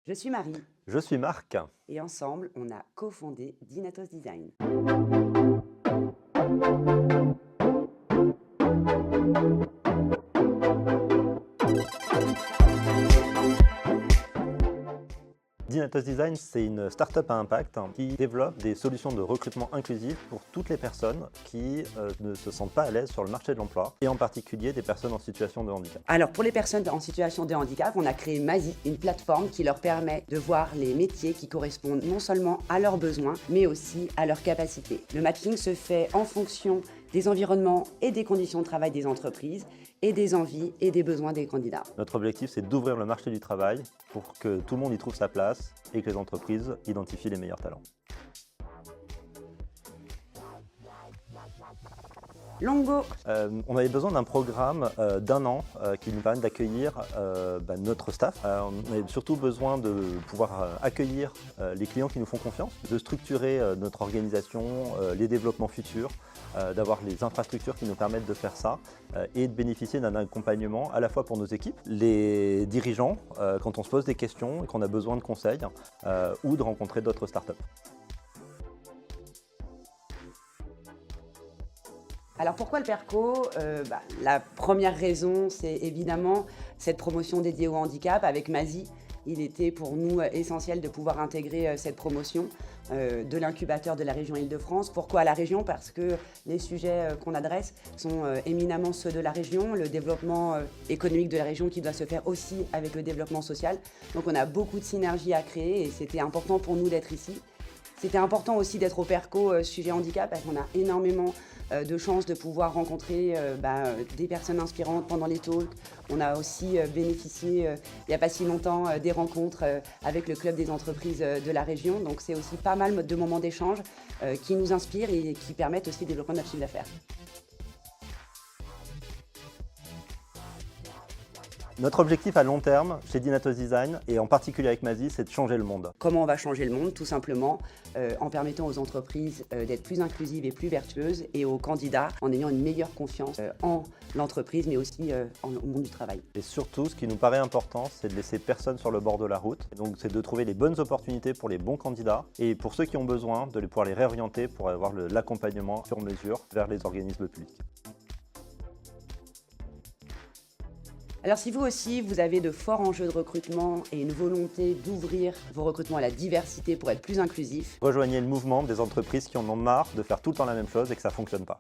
Je suis Marie Je suis Marc. et ensemble, on a cofondé Dynatos Design. Dynatos Design, c'est une start-up à impact qui développe des solutions de recrutement inclusif pour toutes les personnes qui ne se sentent pas à l'aise sur le marché de l'emploi, et en particulier des personnes en situation de handicap. Alors pour les personnes en situation de handicap, on a créé Mazi, une plateforme qui leur permet de voir les métiers qui correspondent non seulement à leurs besoins, mais aussi à leurs capacités. Le mapping se fait en fonction des environnements et des conditions de travail des entreprises et des envies et des besoins des candidats. Notre objectif, c'est d'ouvrir le marché du travail pour que tout le monde y trouve sa place et que les entreprises identifient les meilleurs talents. Longo. On avait besoin d'un programme d'1 an qui nous permette d'accueillir notre staff. On avait surtout besoin de pouvoir accueillir les clients qui nous font confiance, de structurer notre organisation, les développements futurs, d'avoir les infrastructures qui nous permettent de faire ça et de bénéficier d'un accompagnement à la fois pour nos équipes, les dirigeants, quand on se pose des questions et qu'on a besoin de conseils ou de rencontrer d'autres startups. Alors pourquoi le PERCO? La première raison, c'est évidemment cette promotion dédiée au handicap avec Mazi. Il était pour nous essentiel de pouvoir intégrer cette promotion de l'incubateur de la région Île-de-France. Pourquoi la région? Parce que les sujets qu'on adresse sont éminemment ceux de la région, le développement économique de la région qui doit se faire aussi avec le développement social. Donc on a beaucoup de synergies à créer et c'était important pour nous d'être ici. C'était important aussi d'être au PERCO sujet handicap parce qu'on a énormément de chances de pouvoir rencontrer des personnes inspirantes pendant les talks. On a aussi bénéficié, il n'y a pas si longtemps, des rencontres avec le club des entreprises de la région. Donc c'est aussi pas mal de moments d'échange qui nous inspirent et qui permettent aussi le développement de notre chiffre d'affaires. Notre objectif à long terme chez Dynatos Design, et en particulier avec Mazi, c'est de changer le monde. Comment on va changer le monde? Tout simplement en permettant aux entreprises d'être plus inclusives et plus vertueuses et aux candidats en ayant une meilleure confiance en l'entreprise mais aussi au monde du travail. Et surtout, ce qui nous paraît important, c'est de laisser personne sur le bord de la route. Et donc, c'est de trouver les bonnes opportunités pour les bons candidats et pour ceux qui ont besoin, de pouvoir les réorienter pour avoir l'accompagnement sur mesure vers les organismes publics. Alors si vous aussi, vous avez de forts enjeux de recrutement et une volonté d'ouvrir vos recrutements à la diversité pour être plus inclusif, Rejoignez le mouvement des entreprises qui en ont marre de faire tout le temps la même chose et que ça ne fonctionne pas.